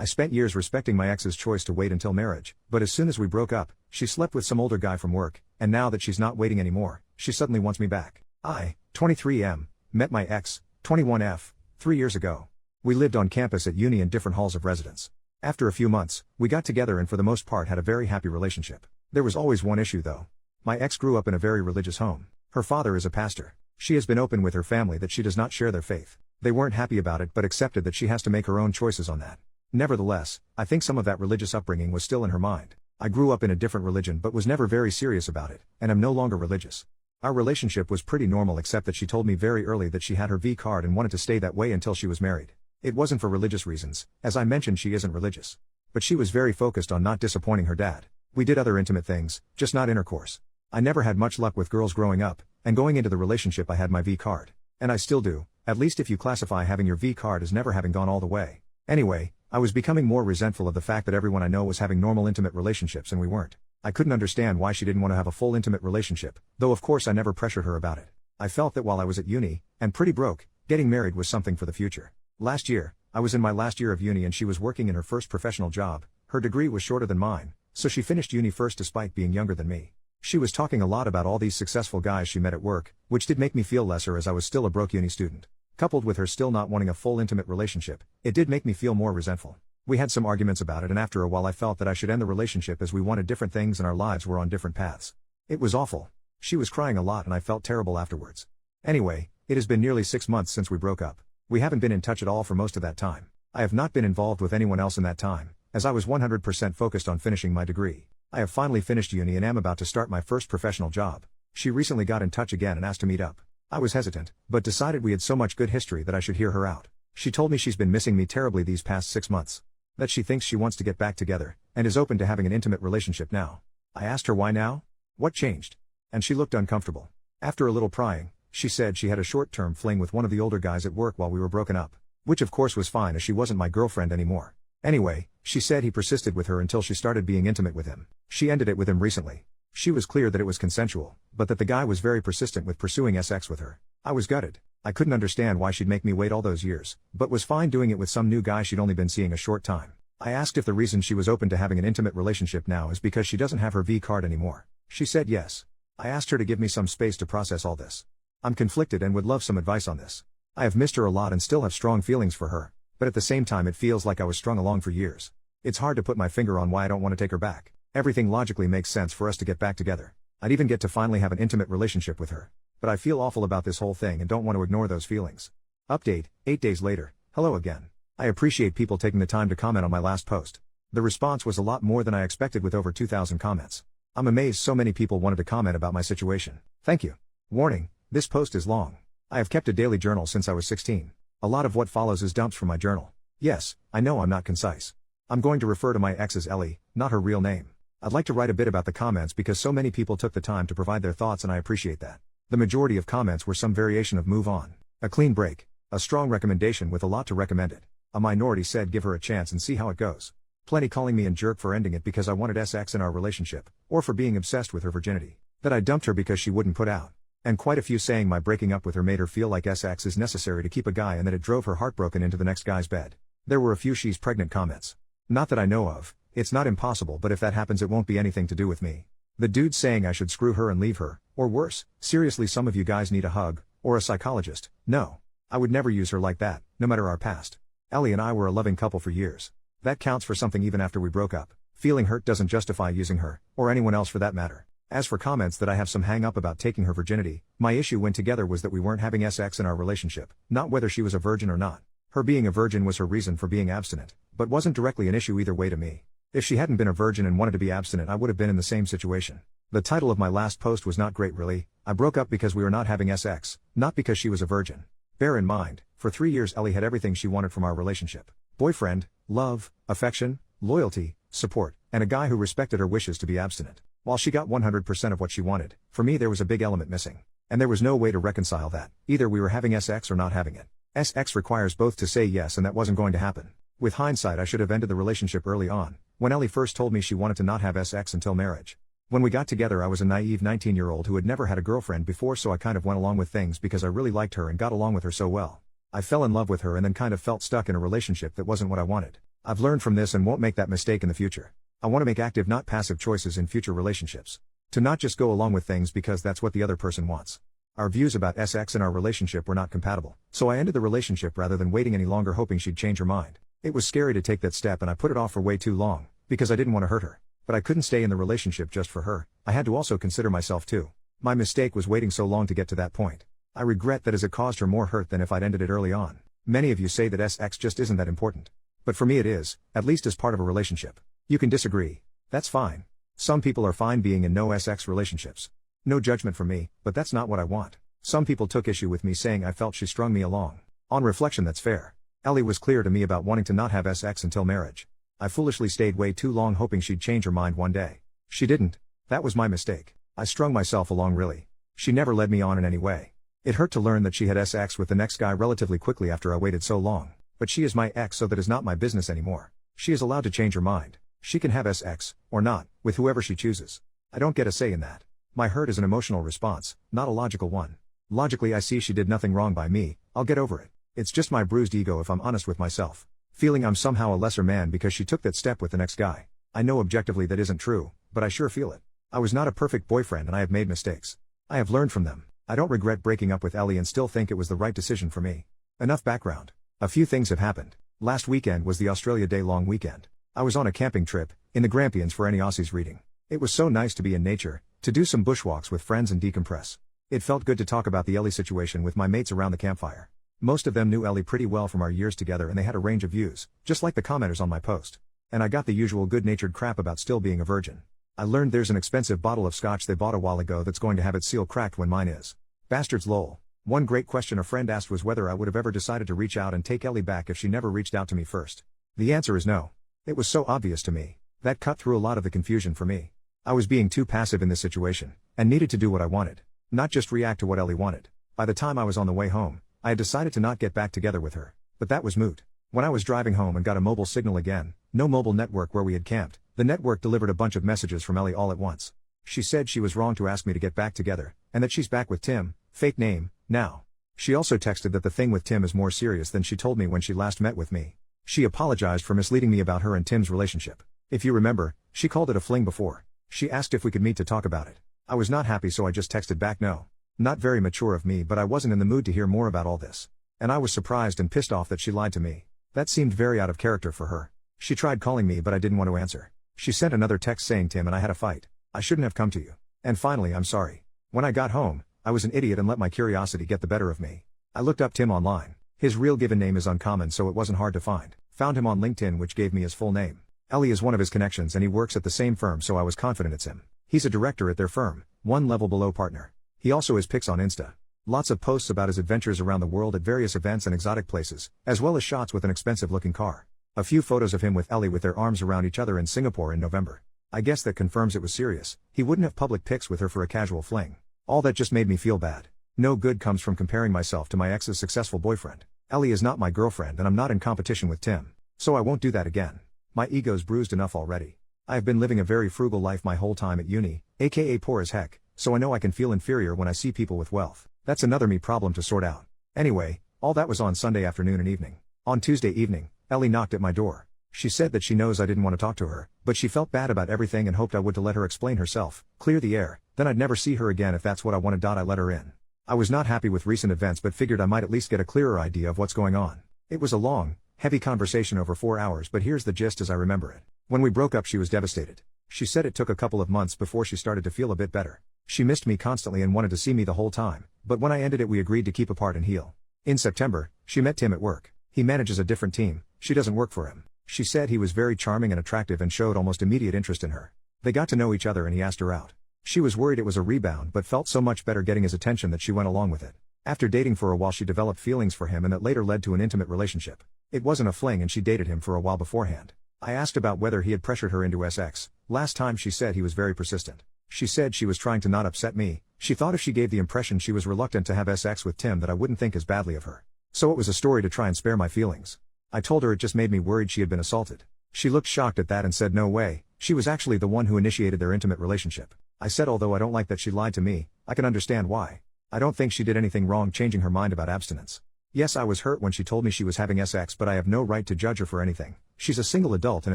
I spent years respecting my ex's choice to wait until marriage, but as soon as we broke up, she slept with some older guy from work, and now that she's not waiting anymore, she suddenly wants me back. I, 23M, met my ex, 21F, 3 years ago. We lived on campus at uni in different halls of residence. After a few months, we got together and for the most part had a very happy relationship. There was always one issue though. My ex grew up in a very religious home. Her father is a pastor. She has been open with her family that she does not share their faith. They weren't happy about it but accepted that she has to make her own choices on that. Nevertheless, I think some of that religious upbringing was still in her mind. I grew up in a different religion but was never very serious about it, and am no longer religious. Our relationship was pretty normal except that she told me very early that she had her V card and wanted to stay that way until she was married. It wasn't for religious reasons, as I mentioned she isn't religious. But she was very focused on not disappointing her dad. We did other intimate things, just not intercourse. I never had much luck with girls growing up, and going into the relationship I had my V card. And I still do, at least if you classify having your V card as never having gone all the way. Anyway, I was becoming more resentful of the fact that everyone I know was having normal intimate relationships and we weren't. I couldn't understand why she didn't want to have a full intimate relationship, though of course I never pressured her about it. I felt that while I was at uni, and pretty broke, getting married was something for the future. Last year, I was in my last year of uni and she was working in her first professional job. Her degree was shorter than mine, so she finished uni first despite being younger than me. She was talking a lot about all these successful guys she met at work, which did make me feel lesser as I was still a broke uni student. Coupled with her still not wanting a full intimate relationship, it did make me feel more resentful. We had some arguments about it and after a while I felt that I should end the relationship as we wanted different things and our lives were on different paths. It was awful. She was crying a lot and I felt terrible afterwards. Anyway, it has been nearly 6 months since we broke up. We haven't been in touch at all for most of that time. I have not been involved with anyone else in that time, as I was 100% focused on finishing my degree. I have finally finished uni and am about to start my first professional job. She recently got in touch again and asked to meet up. I was hesitant, but decided we had so much good history that I should hear her out. She told me she's been missing me terribly these past 6 months. That she thinks she wants to get back together, and is open to having an intimate relationship now. I asked her why now? What changed? And she looked uncomfortable. After a little prying, she said she had a short-term fling with one of the older guys at work while we were broken up. Which of course was fine as she wasn't my girlfriend anymore. Anyway, she said he persisted with her until she started being intimate with him. She ended it with him recently. She was clear that it was consensual, but that the guy was very persistent with pursuing sex with her. I was gutted. I couldn't understand why she'd make me wait all those years, but was fine doing it with some new guy she'd only been seeing a short time. I asked if the reason she was open to having an intimate relationship now is because she doesn't have her V card anymore. She said yes. I asked her to give me some space to process all this. I'm conflicted and would love some advice on this. I have missed her a lot and still have strong feelings for her, but at the same time it feels like I was strung along for years. It's hard to put my finger on why I don't want to take her back. Everything logically makes sense for us to get back together. I'd even get to finally have an intimate relationship with her. But I feel awful about this whole thing and don't want to ignore those feelings. Update, 8 days later, hello again. I appreciate people taking the time to comment on my last post. The response was a lot more than I expected with over 2,000 comments. I'm amazed so many people wanted to comment about my situation. Thank you. Warning, this post is long. I have kept a daily journal since I was 16. A lot of what follows is dumps from my journal. Yes, I know I'm not concise. I'm going to refer to my ex as Ellie, not her real name. I'd like to write a bit about the comments because so many people took the time to provide their thoughts and I appreciate that. The majority of comments were some variation of move on, a clean break, a strong recommendation with a lot to recommend it. A minority said give her a chance and see how it goes. Plenty calling me a jerk for ending it because I wanted sex in our relationship, or for being obsessed with her virginity. That I dumped her because she wouldn't put out. And quite a few saying my breaking up with her made her feel like sex is necessary to keep a guy and that it drove her heartbroken into the next guy's bed. There were a few she's pregnant comments. Not that I know of, it's not impossible but if that happens it won't be anything to do with me. The dude saying I should screw her and leave her, or worse, seriously some of you guys need a hug, or a psychologist. No. I would never use her like that, no matter our past. Ellie and I were a loving couple for years. That counts for something even after we broke up. Feeling hurt doesn't justify using her, or anyone else for that matter. As for comments that I have some hang up about taking her virginity, my issue when together was that we weren't having sex in our relationship, not whether she was a virgin or not. Her being a virgin was her reason for being abstinent, but wasn't directly an issue either way to me. If she hadn't been a virgin and wanted to be abstinent I would have been in the same situation. The title of my last post was not great really. I broke up because we were not having sex, not because she was a virgin. Bear in mind, for 3 years Ellie had everything she wanted from our relationship. Boyfriend, love, affection, loyalty, support, and a guy who respected her wishes to be abstinent. While she got 100% of what she wanted, for me there was a big element missing. And there was no way to reconcile that. Either we were having sex or not having it. Sex requires both to say yes and that wasn't going to happen. With hindsight I should have ended the relationship early on, when Ellie first told me she wanted to not have sex until marriage. When we got together I was a naive 19-year-old who had never had a girlfriend before so I kind of went along with things because I really liked her and got along with her so well. I fell in love with her and then kind of felt stuck in a relationship that wasn't what I wanted. I've learned from this and won't make that mistake in the future. I want to make active, not passive choices in future relationships. To not just go along with things because that's what the other person wants. Our views about sex in our relationship were not compatible, so I ended the relationship rather than waiting any longer hoping she'd change her mind. It was scary to take that step and I put it off for way too long, because I didn't want to hurt her. But I couldn't stay in the relationship just for her, I had to also consider myself too. My mistake was waiting so long to get to that point. I regret that as it caused her more hurt than if I'd ended it early on. Many of you say that sex just isn't that important. But for me it is, at least as part of a relationship. You can disagree. That's fine. Some people are fine being in no sex relationships. No judgment from me, but that's not what I want. Some people took issue with me saying I felt she strung me along. On reflection, that's fair. Ellie was clear to me about wanting to not have sex until marriage. I foolishly stayed way too long hoping she'd change her mind one day. She didn't. That was my mistake. I strung myself along really. She never led me on in any way. It hurt to learn that she had sex with the next guy relatively quickly after I waited so long. But she is my ex, so that is not my business anymore. She is allowed to change her mind. She can have sex, or not, with whoever she chooses. I don't get a say in that. My hurt is an emotional response, not a logical one. Logically I see she did nothing wrong by me, I'll get over it. It's just my bruised ego if I'm honest with myself. Feeling I'm somehow a lesser man because she took that step with the next guy. I know objectively that isn't true, but I sure feel it. I was not a perfect boyfriend and I have made mistakes. I have learned from them. I don't regret breaking up with Ellie and still think it was the right decision for me. Enough background. A few things have happened. Last weekend was the Australia Day long weekend. I was on a camping trip, in the Grampians for any Aussies reading. It was so nice to be in nature, to do some bushwalks with friends and decompress. It felt good to talk about the Ellie situation with my mates around the campfire. Most of them knew Ellie pretty well from our years together and they had a range of views, just like the commenters on my post. And I got the usual good-natured crap about still being a virgin. I learned there's an expensive bottle of scotch they bought a while ago that's going to have its seal cracked when mine is. Bastards lol. One great question a friend asked was whether I would have ever decided to reach out and take Ellie back if she never reached out to me first. The answer is no. It was so obvious to me. That cut through a lot of the confusion for me. I was being too passive in this situation, and needed to do what I wanted. Not just react to what Ellie wanted. By the time I was on the way home, I had decided to not get back together with her. But that was moot. When I was driving home and got a mobile signal again, no mobile network where we had camped, the network delivered a bunch of messages from Ellie all at once. She said she was wrong to ask me to get back together, and that she's back with Tim, fake name, now. She also texted that the thing with Tim is more serious than she told me when she last met with me. She apologized for misleading me about her and Tim's relationship. If you remember, she called it a fling before. She asked if we could meet to talk about it. I was not happy so I just texted back no. Not very mature of me but I wasn't in the mood to hear more about all this. And I was surprised and pissed off that she lied to me. That seemed very out of character for her. She tried calling me but I didn't want to answer. She sent another text saying Tim and I had a fight. I shouldn't have come to you. And finally I'm sorry. When I got home, I was an idiot and let my curiosity get the better of me. I looked up Tim online. His real given name is uncommon so it wasn't hard to find. Found him on LinkedIn which gave me his full name. Ellie is one of his connections and he works at the same firm so I was confident it's him. He's a director at their firm, one level below partner. He also has pics on Insta. Lots of posts about his adventures around the world at various events and exotic places, as well as shots with an expensive looking car. A few photos of him with Ellie with their arms around each other in Singapore in November. I guess that confirms it was serious. He wouldn't have public pics with her for a casual fling. All that just made me feel bad. No good comes from comparing myself to my ex's successful boyfriend. Ellie is not my girlfriend and I'm not in competition with Tim. So I won't do that again. My ego's bruised enough already. I have been living a very frugal life my whole time at uni, aka poor as heck, so I know I can feel inferior when I see people with wealth. That's another me problem to sort out. Anyway, all that was on Sunday afternoon and evening. On Tuesday evening, Ellie knocked at my door. She said that she knows I didn't want to talk to her, but she felt bad about everything and hoped I would to let her explain herself, clear the air, then I'd never see her again if that's what I wanted. I let her in. I was not happy with recent events but figured I might at least get a clearer idea of what's going on. It was a long, heavy conversation over 4 hours but here's the gist as I remember it. When we broke up she was devastated. She said it took a couple of months before she started to feel a bit better. She missed me constantly and wanted to see me the whole time, but when I ended it we agreed to keep apart and heal. In September, she met Tim at work. He manages a different team, she doesn't work for him. She said he was very charming and attractive and showed almost immediate interest in her. They got to know each other and he asked her out. She was worried it was a rebound but felt so much better getting his attention that she went along with it. After dating for a while she developed feelings for him and that later led to an intimate relationship. It wasn't a fling and she dated him for a while beforehand. I asked about whether he had pressured her into sex. Last time she said he was very persistent. She said she was trying to not upset me. She thought if she gave the impression she was reluctant to have sex with Tim that I wouldn't think as badly of her. So it was a story to try and spare my feelings. I told her it just made me worried she had been assaulted. She looked shocked at that and said no way, she was actually the one who initiated their intimate relationship. I said although I don't like that she lied to me, I can understand why. I don't think she did anything wrong changing her mind about abstinence. Yes, I was hurt when she told me she was having sex but I have no right to judge her for anything. She's a single adult and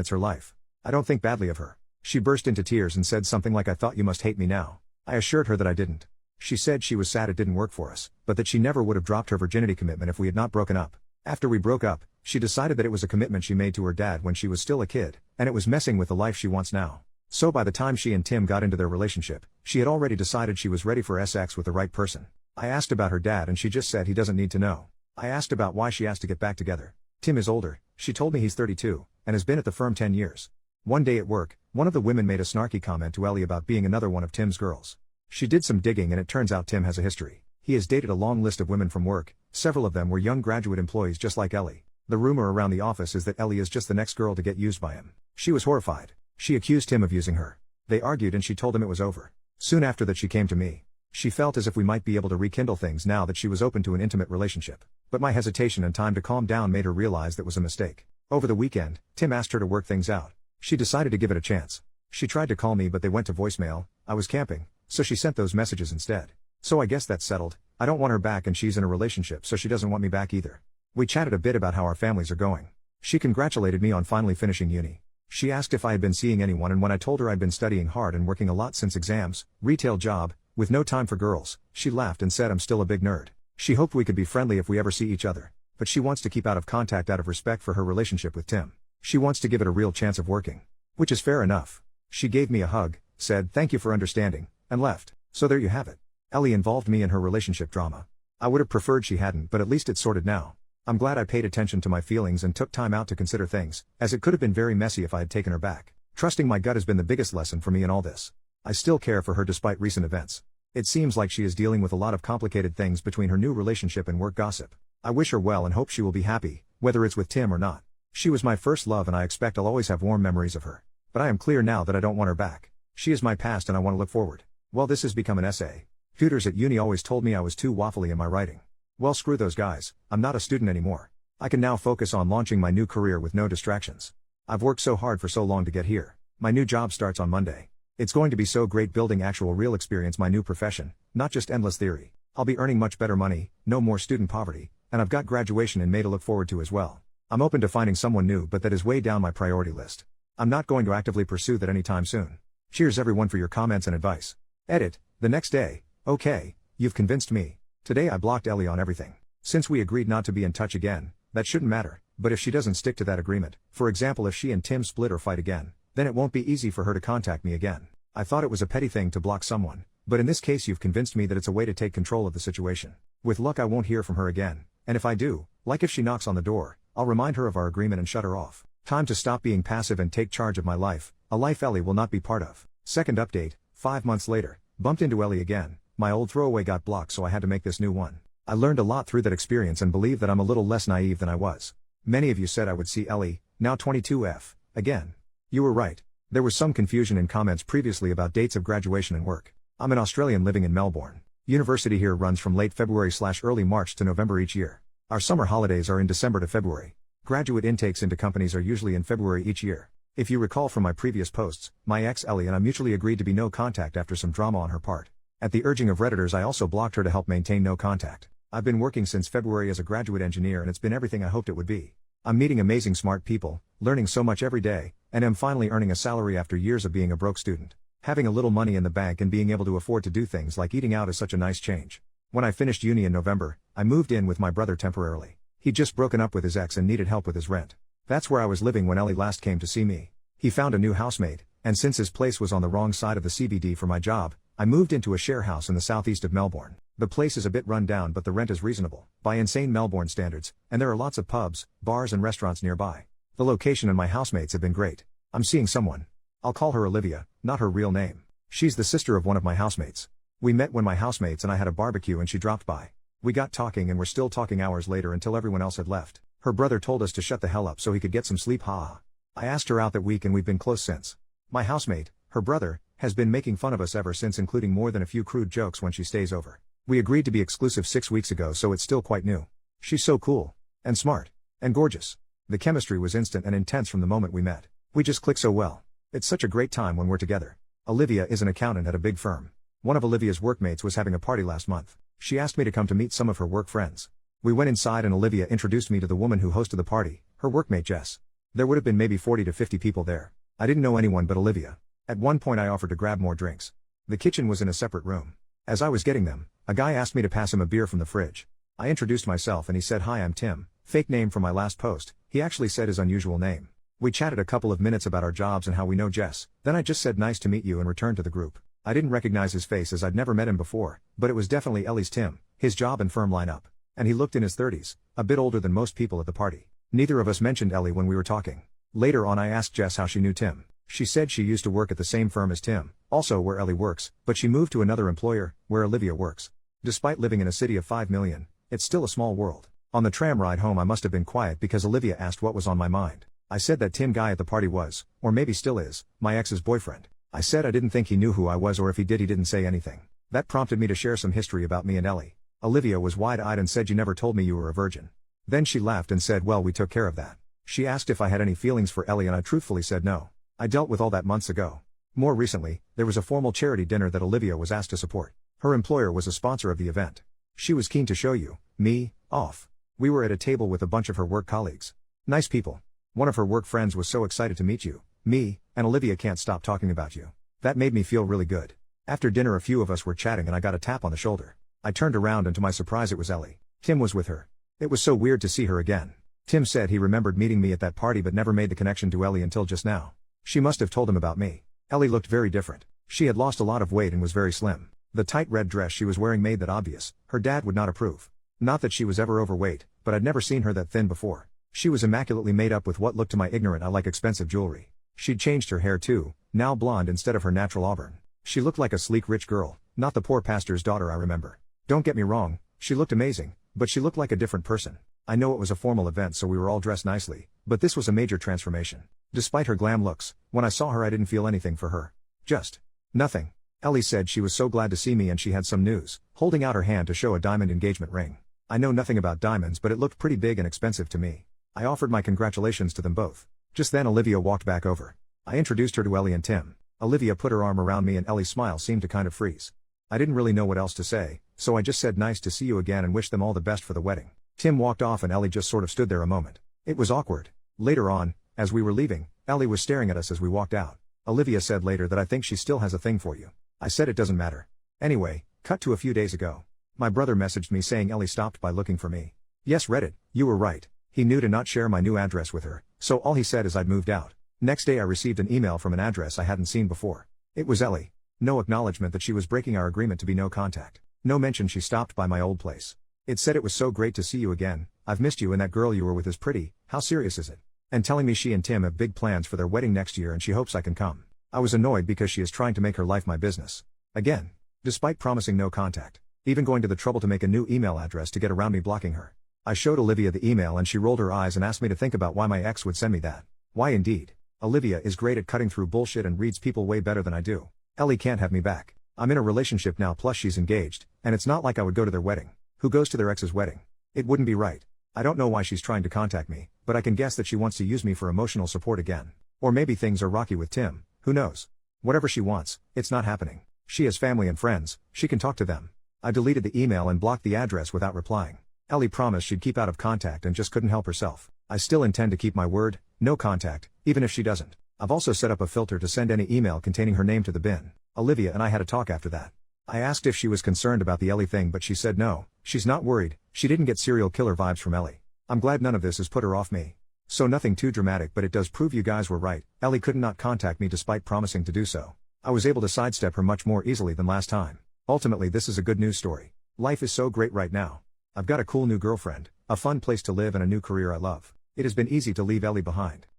it's her life. I don't think badly of her. She burst into tears and said something like, "I thought you must hate me now." I assured her that I didn't. She said she was sad it didn't work for us, but that she never would have dropped her virginity commitment if we had not broken up. After we broke up, she decided that it was a commitment she made to her dad when she was still a kid, and it was messing with the life she wants now. So by the time she and Tim got into their relationship, she had already decided she was ready for sex with the right person. I asked about her dad and she just said he doesn't need to know. I asked about why she asked to get back together. Tim is older, she told me he's 32, and has been at the firm 10 years. One day at work, one of the women made a snarky comment to Ellie about being another one of Tim's girls. She did some digging and it turns out Tim has a history. He has dated a long list of women from work, several of them were young graduate employees just like Ellie. The rumor around the office is that Ellie is just the next girl to get used by him. She was horrified. She accused him of using her. They argued and she told him it was over. Soon after that she came to me. She felt as if we might be able to rekindle things now that she was open to an intimate relationship. But my hesitation and time to calm down made her realize that was a mistake. Over the weekend, Tim asked her to work things out. She decided to give it a chance. She tried to call me but they went to voicemail. I was camping, so she sent those messages instead. So I guess that's settled. I don't want her back and she's in a relationship so she doesn't want me back either. We chatted a bit about how our families are going. She congratulated me on finally finishing uni. She asked if I had been seeing anyone and when I told her I'd been studying hard and working a lot since exams, retail job, with no time for girls, she laughed and said I'm still a big nerd. She hoped we could be friendly if we ever see each other. But she wants to keep out of contact out of respect for her relationship with Tim. She wants to give it a real chance of working. Which is fair enough. She gave me a hug, said thank you for understanding, and left. So there you have it. Ellie involved me in her relationship drama. I would have preferred she hadn't, but at least it's sorted now. I'm glad I paid attention to my feelings and took time out to consider things, as it could have been very messy if I had taken her back. Trusting my gut has been the biggest lesson for me in all this. I still care for her despite recent events. It seems like she is dealing with a lot of complicated things between her new relationship and work gossip. I wish her well and hope she will be happy, whether it's with Tim or not. She was my first love and I expect I'll always have warm memories of her. But I am clear now that I don't want her back. She is my past and I want to look forward. Well, this has become an essay. Tutors at uni always told me I was too waffly in my writing. Well, screw those guys, I'm not a student anymore. I can now focus on launching my new career with no distractions. I've worked so hard for so long to get here. My new job starts on Monday. It's going to be so great building actual real experience my new profession, not just endless theory. I'll be earning much better money, no more student poverty, and I've got graduation in May to look forward to as well. I'm open to finding someone new but that is way down my priority list. I'm not going to actively pursue that anytime soon. Cheers everyone for your comments and advice. Edit, the next day, okay, you've convinced me. Today I blocked Ellie on everything. Since we agreed not to be in touch again, that shouldn't matter, but if she doesn't stick to that agreement, for example if she and Tim split or fight again, then it won't be easy for her to contact me again. I thought it was a petty thing to block someone, but in this case you've convinced me that it's a way to take control of the situation. With luck I won't hear from her again, and if I do, like if she knocks on the door, I'll remind her of our agreement and shut her off. Time to stop being passive and take charge of my life, a life Ellie will not be part of. Second update, 5 months later, bumped into Ellie again. My old throwaway got blocked so I had to make this new one. I learned a lot through that experience and believe that I'm a little less naive than I was. Many of you said I would see Ellie, now 22F, again. You were right. There was some confusion in comments previously about dates of graduation and work. I'm an Australian living in Melbourne. University here runs from late February/early March to November each year. Our summer holidays are in December to February. Graduate intakes into companies are usually in February each year. If you recall from my previous posts, my ex Ellie and I mutually agreed to be no contact after some drama on her part. At the urging of Redditors I also blocked her to help maintain no contact. I've been working since February as a graduate engineer and it's been everything I hoped it would be. I'm meeting amazing smart people, learning so much every day, and am finally earning a salary after years of being a broke student. Having a little money in the bank and being able to afford to do things like eating out is such a nice change. When I finished uni in November, I moved in with my brother temporarily. He'd just broken up with his ex and needed help with his rent. That's where I was living when Ellie last came to see me. He found a new housemate, and since his place was on the wrong side of the CBD for my job, I moved into a share house in the southeast of Melbourne. The place is a bit run down but the rent is reasonable, by insane Melbourne standards, and there are lots of pubs, bars and restaurants nearby. The location and my housemates have been great. I'm seeing someone. I'll call her Olivia, not her real name. She's the sister of one of my housemates. We met when my housemates and I had a barbecue and she dropped by. We got talking and were still talking hours later until everyone else had left. Her brother told us to shut the hell up so he could get some sleep, haha. I asked her out that week and we've been close since. My housemate, her brother, has been making fun of us ever since, including more than a few crude jokes when she stays over. We agreed to be exclusive 6 weeks ago so it's still quite new. She's so cool. And smart. And gorgeous. The chemistry was instant and intense from the moment we met. We just click so well. It's such a great time when we're together. Olivia is an accountant at a big firm. One of Olivia's workmates was having a party last month. She asked me to come to meet some of her work friends. We went inside and Olivia introduced me to the woman who hosted the party, her workmate Jess. There would have been maybe 40 to 50 people there. I didn't know anyone but Olivia. At one point I offered to grab more drinks. The kitchen was in a separate room. As I was getting them, a guy asked me to pass him a beer from the fridge. I introduced myself and he said, "Hi, I'm Tim," fake name from my last post. He actually said his unusual name. We chatted a couple of minutes about our jobs and how we know Jess. Then I just said nice to meet you and returned to the group. I didn't recognize his face as I'd never met him before, but it was definitely Ellie's Tim, his job and firm lineup. And he looked in his 30s, a bit older than most people at the party. Neither of us mentioned Ellie when we were talking. Later on I asked Jess how she knew Tim. She said she used to work at the same firm as Tim, also where Ellie works, but she moved to another employer, where Olivia works. Despite living in a city of 5 million, it's still a small world. On the tram ride home I must have been quiet because Olivia asked what was on my mind. I said that Tim guy at the party was, or maybe still is, my ex's boyfriend. I said I didn't think he knew who I was, or if he did he didn't say anything. That prompted me to share some history about me and Ellie. Olivia was wide-eyed and said, "You never told me you were a virgin." Then she laughed and said, "Well, we took care of that." She asked if I had any feelings for Ellie and I truthfully said no. I dealt with all that months ago. More recently, there was a formal charity dinner that Olivia was asked to support. Her employer was a sponsor of the event. She was keen to show you, me, off. We were at a table with a bunch of her work colleagues. Nice people. One of her work friends was so excited to meet you, me, and Olivia can't stop talking about you. That made me feel really good. After dinner a few of us were chatting and I got a tap on the shoulder. I turned around and to my surprise it was Ellie. Tim was with her. It was so weird to see her again. Tim said he remembered meeting me at that party but never made the connection to Ellie until just now. She must have told him about me. Ellie looked very different. She had lost a lot of weight and was very slim. The tight red dress she was wearing made that obvious. Her dad would not approve. Not that she was ever overweight, but I'd never seen her that thin before. She was immaculately made up with what looked to my ignorant eye like expensive jewelry. She'd changed her hair too, now blonde instead of her natural auburn. She looked like a sleek rich girl, not the poor pastor's daughter I remember. Don't get me wrong, she looked amazing, but she looked like a different person. I know it was a formal event so we were all dressed nicely, but this was a major transformation. Despite her glam looks, when I saw her I didn't feel anything for her. Just nothing. Ellie said she was so glad to see me and she had some news, holding out her hand to show a diamond engagement ring. I know nothing about diamonds but it looked pretty big and expensive to me. I offered my congratulations to them both. Just then Olivia walked back over. I introduced her to Ellie and Tim. Olivia put her arm around me and Ellie's smile seemed to kind of freeze. I didn't really know what else to say, so I just said nice to see you again and wished them all the best for the wedding. Tim walked off and Ellie just sort of stood there a moment. It was awkward. Later on, as we were leaving, Ellie was staring at us as we walked out. Olivia said later that I think she still has a thing for you. I said it doesn't matter. Anyway, cut to a few days ago. My brother messaged me saying Ellie stopped by looking for me. Yes, Reddit, you were right. He knew to not share my new address with her, so all he said is I'd moved out. Next day I received an email from an address I hadn't seen before. It was Ellie. No acknowledgement that she was breaking our agreement to be no contact. No mention she stopped by my old place. It said it was so great to see you again, I've missed you and that girl you were with is pretty, how serious is it? And telling me she and Tim have big plans for their wedding next year and she hopes I can come. I was annoyed because she is trying to make her life my business. Again. Despite promising no contact. Even going to the trouble to make a new email address to get around me blocking her. I showed Olivia the email and she rolled her eyes and asked me to think about why my ex would send me that. Why indeed. Olivia is great at cutting through bullshit and reads people way better than I do. Ellie can't have me back. I'm in a relationship now plus she's engaged, and it's not like I would go to their wedding. Who goes to their ex's wedding? It wouldn't be right. I don't know why she's trying to contact me, but I can guess that she wants to use me for emotional support again. Or maybe things are rocky with Tim, who knows? Whatever she wants, it's not happening. She has family and friends, she can talk to them. I deleted the email and blocked the address without replying. Ellie promised she'd keep out of contact and just couldn't help herself. I still intend to keep my word, no contact, even if she doesn't. I've also set up a filter to send any email containing her name to the bin. Olivia and I had a talk after that. I asked if she was concerned about the Ellie thing but she said no, she's not worried, she didn't get serial killer vibes from Ellie. I'm glad none of this has put her off me. So nothing too dramatic but it does prove you guys were right, Ellie could not contact me despite promising to do so. I was able to sidestep her much more easily than last time. Ultimately this is a good news story. Life is so great right now. I've got a cool new girlfriend, a fun place to live and a new career I love. It has been easy to leave Ellie behind.